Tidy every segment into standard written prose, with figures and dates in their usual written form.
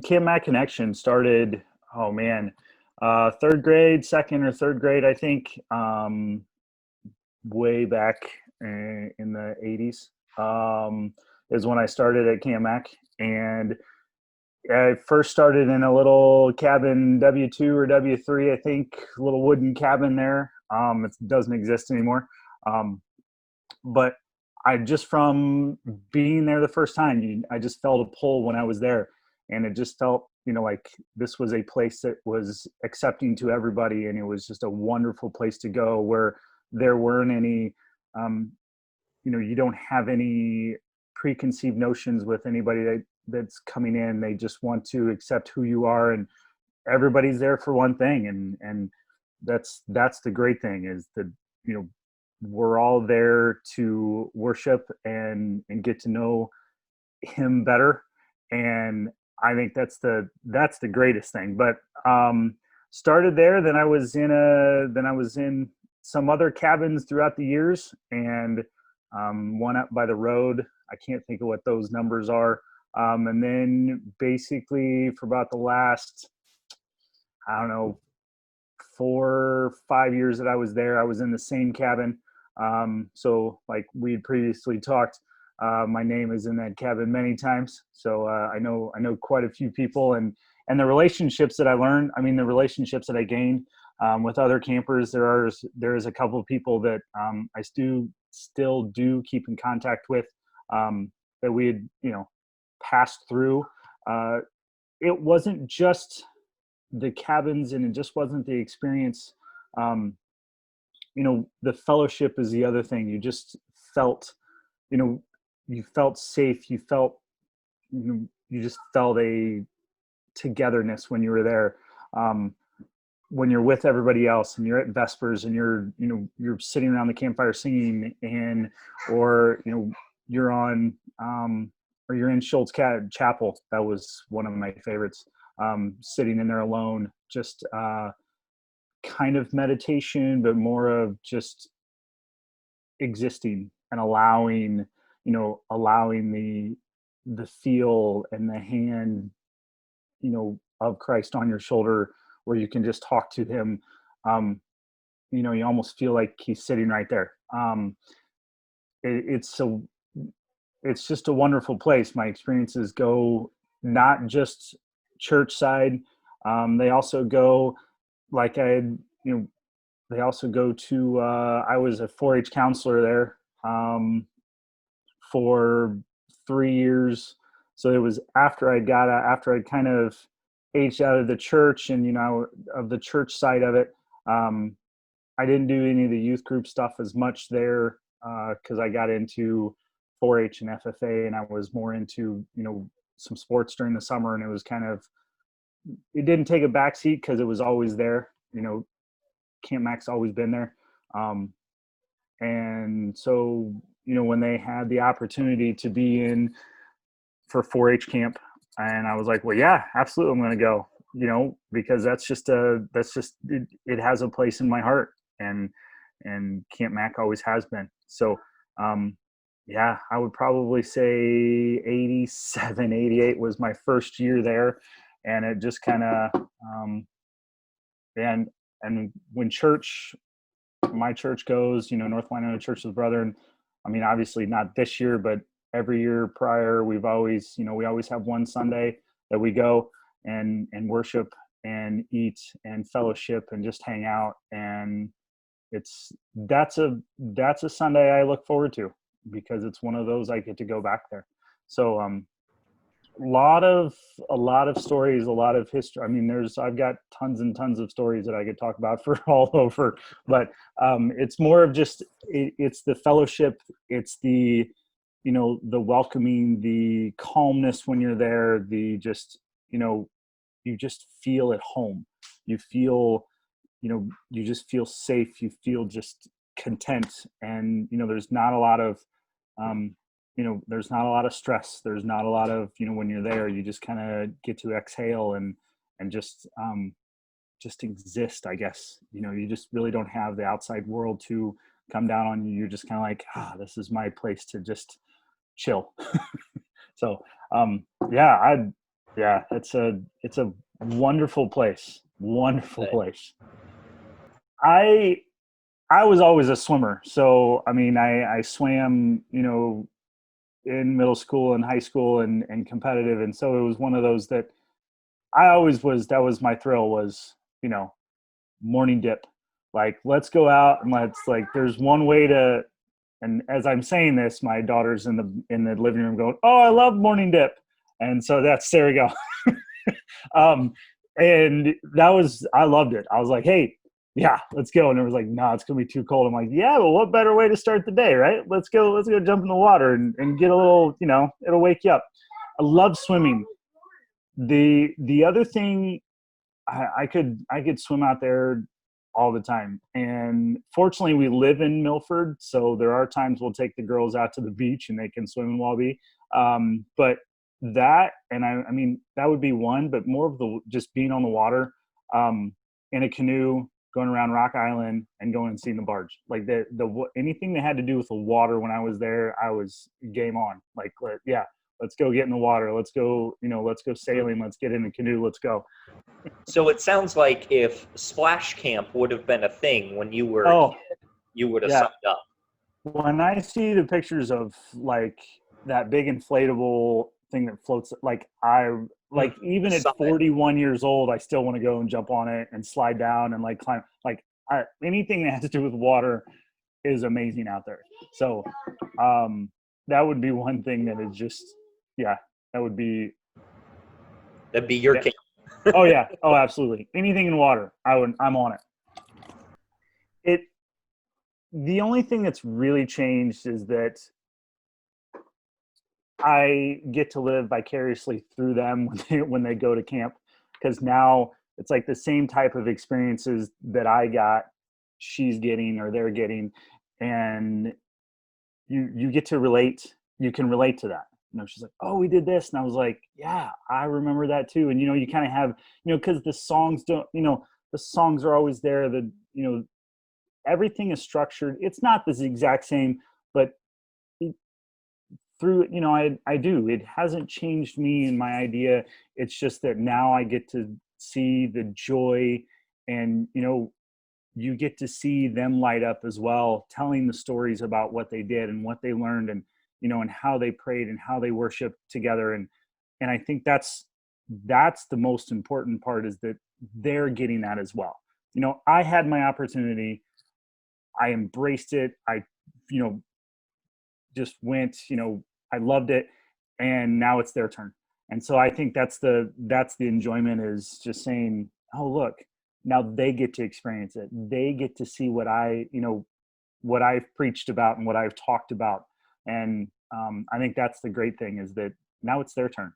Camp Mac Connection started, oh man, third grade, second or third grade, I think, way back in the 80s, is when I started at Camp Mac. And I first started in a little cabin, W2 or W3, I think, little wooden cabin there. It doesn't exist anymore. Um, but I just from being there the first time, I just felt a pull when I was there, and it just felt, like this was a place that was accepting to everybody, and it was just a wonderful place to go where there weren't any, um, you don't have any preconceived notions with anybody that's coming in. They just want to accept who you are, and everybody's there for one thing, and that's the great thing is that you know we're all there to worship and get to know him better. And I think that's the greatest thing. But started there, then I was in some other cabins throughout the years, and one up by the road. I can't think of what those numbers are. And then basically for about the last, I don't know, 4 or 5 years that I was there, I was in the same cabin. So like we had previously talked, my name is in that cabin many times. So I know quite a few people, and the relationships that I learned. I mean, the relationships that I gained with other campers. There's a couple of people that I still do keep in contact with, that we had passed through. It wasn't just the cabins, and it just wasn't the experience. Um, the fellowship is the other thing. You just felt, you felt safe. You just felt a togetherness when you were there. When you're with everybody else, and you're at Vespers, and you're sitting around the campfire singing, or you're on, or you're in Schultz Chapel. That was one of my favorites. Sitting in there alone, just kind of meditation, but more of just existing and allowing the feel and the hand, of Christ on your shoulder, where you can just talk to him. You almost feel like he's sitting right there. It's just a wonderful place. My experiences go not just church side. They also go, like they also go to, I was a 4-H counselor there for 3 years. So it was after I'd kind of aged out of the church, and, of the church side of it. I didn't do any of the youth group stuff as much there, because I got into 4-H and FFA, and I was more into, some sports during the summer, and it didn't take a backseat because it was always there. Camp Mac's always been there. And so, when they had the opportunity to be in for 4-H camp, and I was like, well, yeah, absolutely, I'm going to go, because it has a place in my heart, and Camp Mac always has been. So, yeah, I would probably say 87, 88 was my first year there. And it just kind of, and when my church goes, North Winona Church of the Brethren, I mean, obviously not this year, but every year prior, we always have one Sunday that we go and worship and eat and fellowship and just hang out. And that's a Sunday I look forward to, because it's one of those I get to go back there. So, a lot of stories, a lot of history. I mean, I've got tons and tons of stories that I could talk about for all over, but it's more of just, it's the fellowship. It's the welcoming, the calmness when you're there, the just, you just feel at home. You feel, you just feel safe. You feel just content. And, there's not a lot of, there's not a lot of stress. There's not a lot of, when you're there, you just kind of get to exhale and just exist, I guess. You just really don't have the outside world to come down on you. You're just kind of like, this is my place to just chill. So, yeah, Yeah, it's a wonderful place. Wonderful But place. I I was always a swimmer. So I mean I swam, in middle school and high school and competitive. And so it was one of those that I always was that was my thrill was, you know, morning dip. Like let's go out and let's like there's one way to and as I'm saying this, my daughter's in the living room going, "Oh, I love morning dip." And so that's there we go. Um, and that was I loved it. I was like, "Hey, yeah, let's go." And it was like, "No, it's gonna be too cold." I'm like, "Yeah, but what better way to start the day, right? Let's go jump in the water and get a little, it'll wake you up." I love swimming. The other thing I could swim out there all the time. And fortunately, we live in Milford, so there are times we'll take the girls out to the beach and they can swim in Wabi. But that, and I mean, that would be one, but more of the just being on the water, um, in a canoe, going around Rock Island and going and seeing the barge. Like anything that had to do with the water when I was there, I was game on. Like, yeah, let's go get in the water. Let's go, let's go sailing. Let's get in the canoe. Let's go. so it sounds like if splash camp would have been a thing when you were a Oh, kid, you would have yeah. signed up. When I see the pictures of like that big inflatable thing that floats, like Mm, the even at summit. 41 years old, I still want to go and jump on it and slide down and like climb. Like anything that has to do with water is amazing out there. So um, that would be one thing that is just, yeah, that would be, That'd be your yeah. camp. Oh yeah. Oh, absolutely. Anything in water, I'm on it. It, the only thing that's really changed is that I get to live vicariously through them when they go to camp because now it's like the same type of experiences that I got, she's getting or they're getting, and you get to relate. You can relate to that. She's like, "Oh, we did this," and I was like, "Yeah, I remember that too." And you kind of have, because the songs don't, the songs are always there. Everything is structured. It's not the exact same, but through I do it hasn't changed me and my idea. It's just that now I get to see the joy, and you get to see them light up as well, telling the stories about what they did and what they learned, and and how they prayed and how they worshiped together. And I think that's the most important part, is that they're getting that as well. I had my opportunity, I embraced it, I you know just went, I loved it, and now it's their turn. And so I think that's the enjoyment, is just saying, oh look, now they get to experience it. They get to see what I've preached about and what I've talked about. And I think that's the great thing, is that now it's their turn.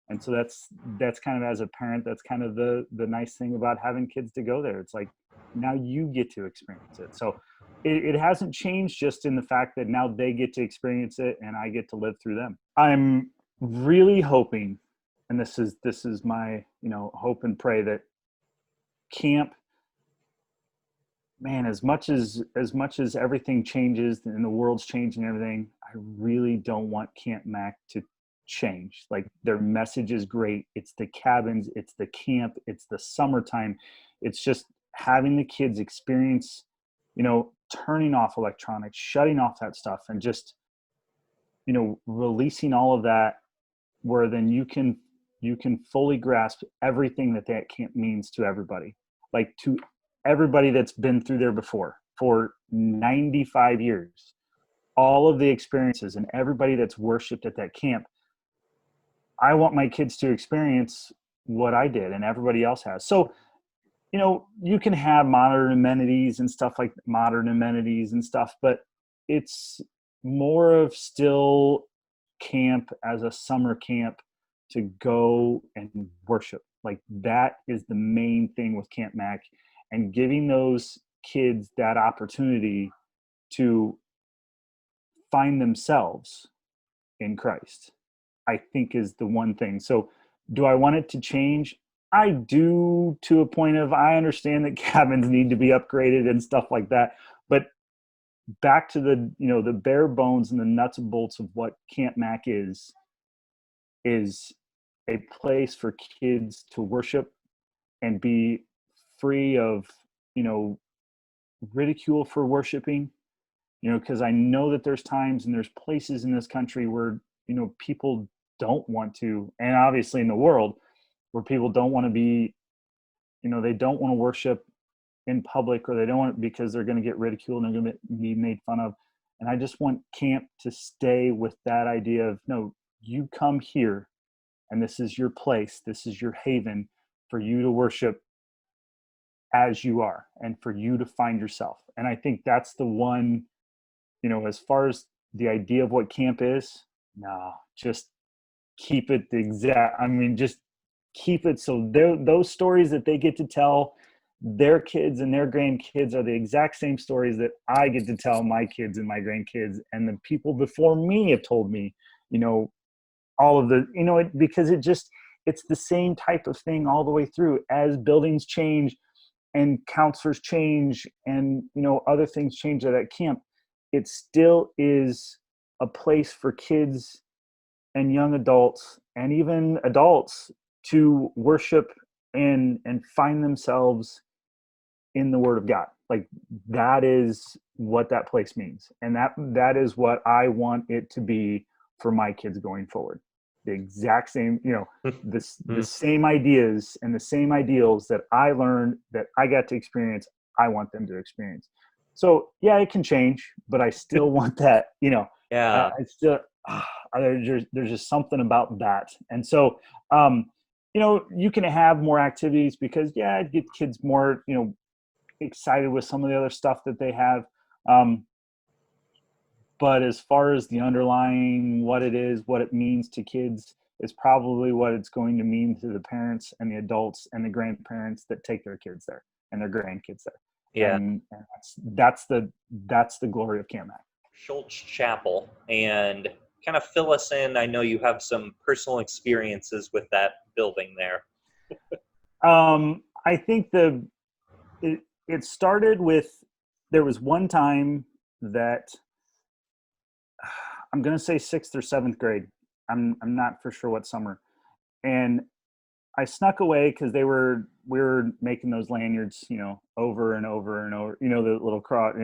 And so that's kind of, as a parent, that's kind of the nice thing about having kids to go there. It's like now you get to experience it. So it hasn't changed, just in the fact that now they get to experience it and I get to live through them. I'm really hoping, and this is my hope and pray, that camp, man, as much as everything changes and the world's changing everything, I really don't want Camp Mac to change. Like, their message is great. It's the cabins, it's the camp, it's the summertime. It's just having the kids experience, turning off electronics, shutting off that stuff, and just, releasing all of that, where then you can fully grasp everything that camp means to everybody. Like, to everybody that's been through there before for 95 years, all of the experiences, and everybody that's worshiped at that camp. I want my kids to experience what I did and everybody else has. So, you can have modern amenities and stuff, but it's more of still camp as a summer camp, to go and worship. Like, that is the main thing with Camp Mac, and giving those kids that opportunity to find themselves in Christ, I think, is the one thing. So, do I want it to change? I do, to a point of, I understand that cabins need to be upgraded and stuff like that. But back to the bare bones and the nuts and bolts of what Camp Mac is a place for kids to worship and be free of, you know, ridicule for worshiping, you know, because I know that there's times and there's places in this country where, you know, people don't want to, and obviously in the world where people don't want to be, you know, they don't want to worship in public, or they don't want it because they're going to get ridiculed and they're going to be made fun of. And I just want camp to stay with that idea of, no, you come here and this is your place, this is your haven for you to worship as you are and for you to find yourself. And I think that's the one, you know, as far as the idea of what camp is, no, just keep it the exact, I mean, just keep it so those stories that they get to tell their kids and their grandkids are the exact same stories that I get to tell my kids and my grandkids, and the people before me have told me, you know, all of the, you know, because it just, it's the same type of thing all the way through. As buildings change and counselors change and, you know, other things change at that camp, it still is a place for kids and young adults and even adults to worship and find themselves in the Word of God. Like, that is what that place means, and that is what I want it to be for my kids going forward. The exact same, you know, the same ideas and the same ideals that I learned, that I got to experience, I want them to experience. So yeah, it can change, but I still want that, you know, Yeah. I still, there's just something about that. And so, you know, you can have more activities because, yeah, it get kids more, you know, excited with some of the other stuff that they have. Um, but as far as the underlying, what it is, what it means to kids, is probably what it's going to mean to the parents and the adults and the grandparents that take their kids there and their grandkids there. Yeah. And that's the glory of Camp Mac. Schultz Chapel, and kind of fill us in. I know you have some personal experiences with that building there. I think it started with, there was one time that I'm going to say 6th or 7th grade. I'm not for sure what summer. And I snuck away because we were making those lanyards, you know, over and over and over, you know, the little cross.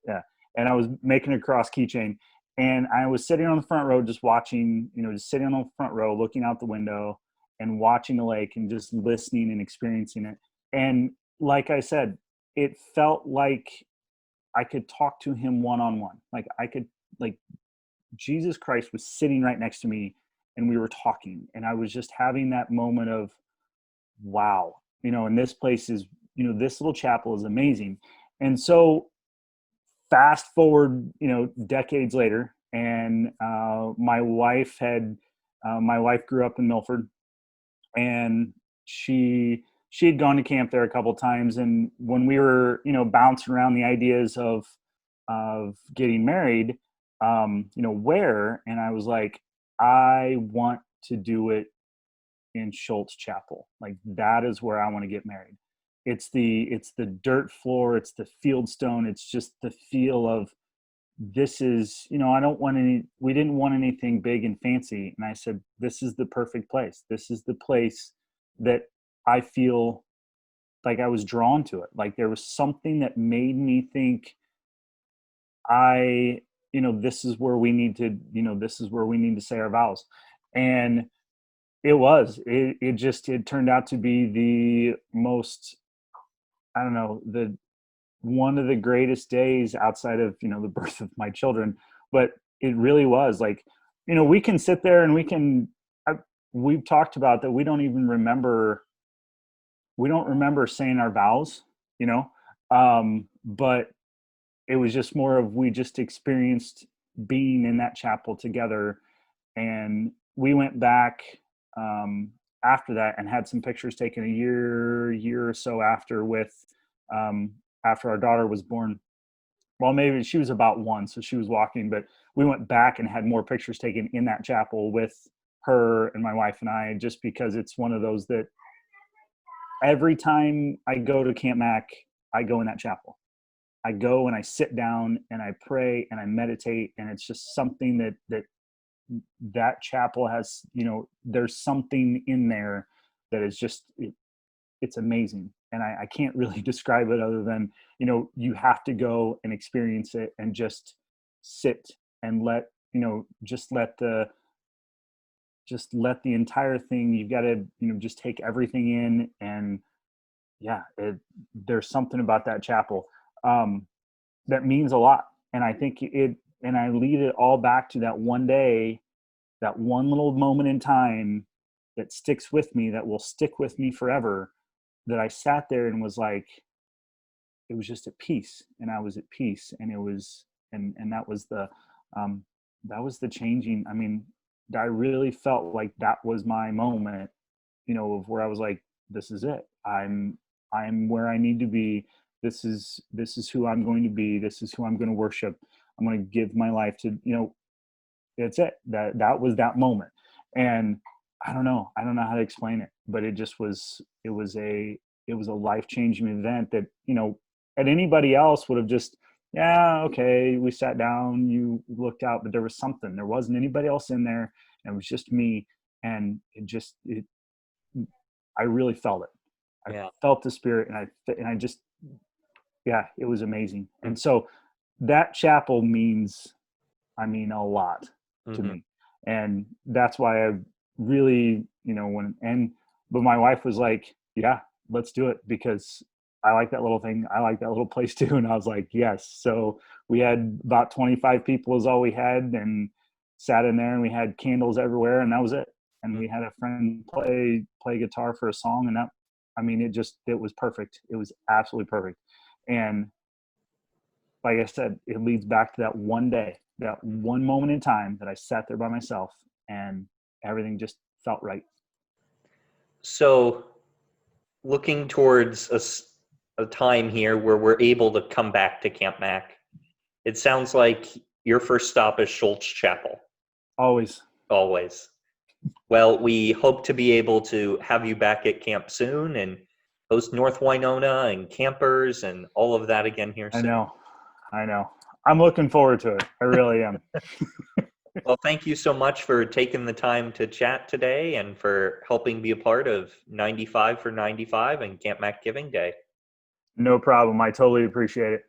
Yeah. And I was making a cross keychain, and I was sitting on the front row, just watching, you know, just sitting on the front row, looking out the window and watching the lake and just listening and experiencing it. And like I said, it felt like I could talk to him one-on-one. Like I could, like, Jesus Christ was sitting right next to me and we were talking, and I was just having that moment of, wow, you know, and this place is, you know, this little chapel is amazing. And so fast forward, you know, decades later, and my wife grew up in Milford, and she had gone to camp there a couple of times. And when we were, you know, bouncing around the ideas of getting married, you know, where, and I was like, I want to do it in Schultz Chapel. Like, that is where I want to get married. It's the dirt floor, it's the field stone, it's just the feel of, this is, you know, we didn't want anything big and fancy. And I said, this is the perfect place. This is the place that I feel like I was drawn to it. Like, there was something that made me think, you know, this is where we need to, you know, this is where we need to say our vows. And it turned out to be the most, I don't know, one of the greatest days outside of, you know, the birth of my children. But it really was like, you know, we can sit there and we've talked about that. We don't remember saying our vows, you know, but it was just more of, we just experienced being in that chapel together. And we went back after that and had some pictures taken a year or so after, after our daughter was born. Well, maybe she was about 1, so she was walking, but we went back and had more pictures taken in that chapel with her and my wife and I, just because it's one of those that every time I go to Camp Mac, I go in that chapel. I go and I sit down and I pray and I meditate, and it's just something that that chapel has, there's something in there that is just, it's amazing. And I can't really describe it other than, you have to go and experience it and just sit and just let the entire thing, you've got to, just take everything in. And yeah, there's something about that chapel that means a lot. And I think and I lead it all back to that one day, that one little moment in time that sticks with me, that will stick with me forever, that I sat there and was like, it was just at peace, and I was at peace. And it was, and that was the changing. I mean, I really felt like that was my moment, of where I was like, this is it. I'm where I need to be. This is who I'm going to be. This is who I'm going to worship. I'm going to give my life to, it's it. That was that moment. And I don't know how to explain it, but it just was, it was a life-changing event that, at anybody else would have just, yeah, okay, we sat down, you looked out, but there wasn't anybody else in there. And it was just me. And I really felt it. I felt the spirit, and I just, yeah, it was amazing. And so that chapel means a lot to me. And that's why I really, but my wife was like, yeah, let's do it, because I like that little thing. I like that little place too. And I was like, yes. So we had about 25 people is all we had, and sat in there, and we had candles everywhere, and that was it. And we had a friend play guitar for a song, and that, it was perfect. It was absolutely perfect. And like I said, it leads back to that one day, that one moment in time that I sat there by myself, and everything just felt right. So looking towards a time here where we're able to come back to Camp Mac, it sounds like your first stop is Schultz Chapel. Always. Well, we hope to be able to have you back at camp soon and host North Winona and campers and all of that again here soon. I know. I'm looking forward to it. I really am. Well, thank you so much for taking the time to chat today and for helping be a part of 95 for 95 and Camp Mac Giving Day. No problem. I totally appreciate it.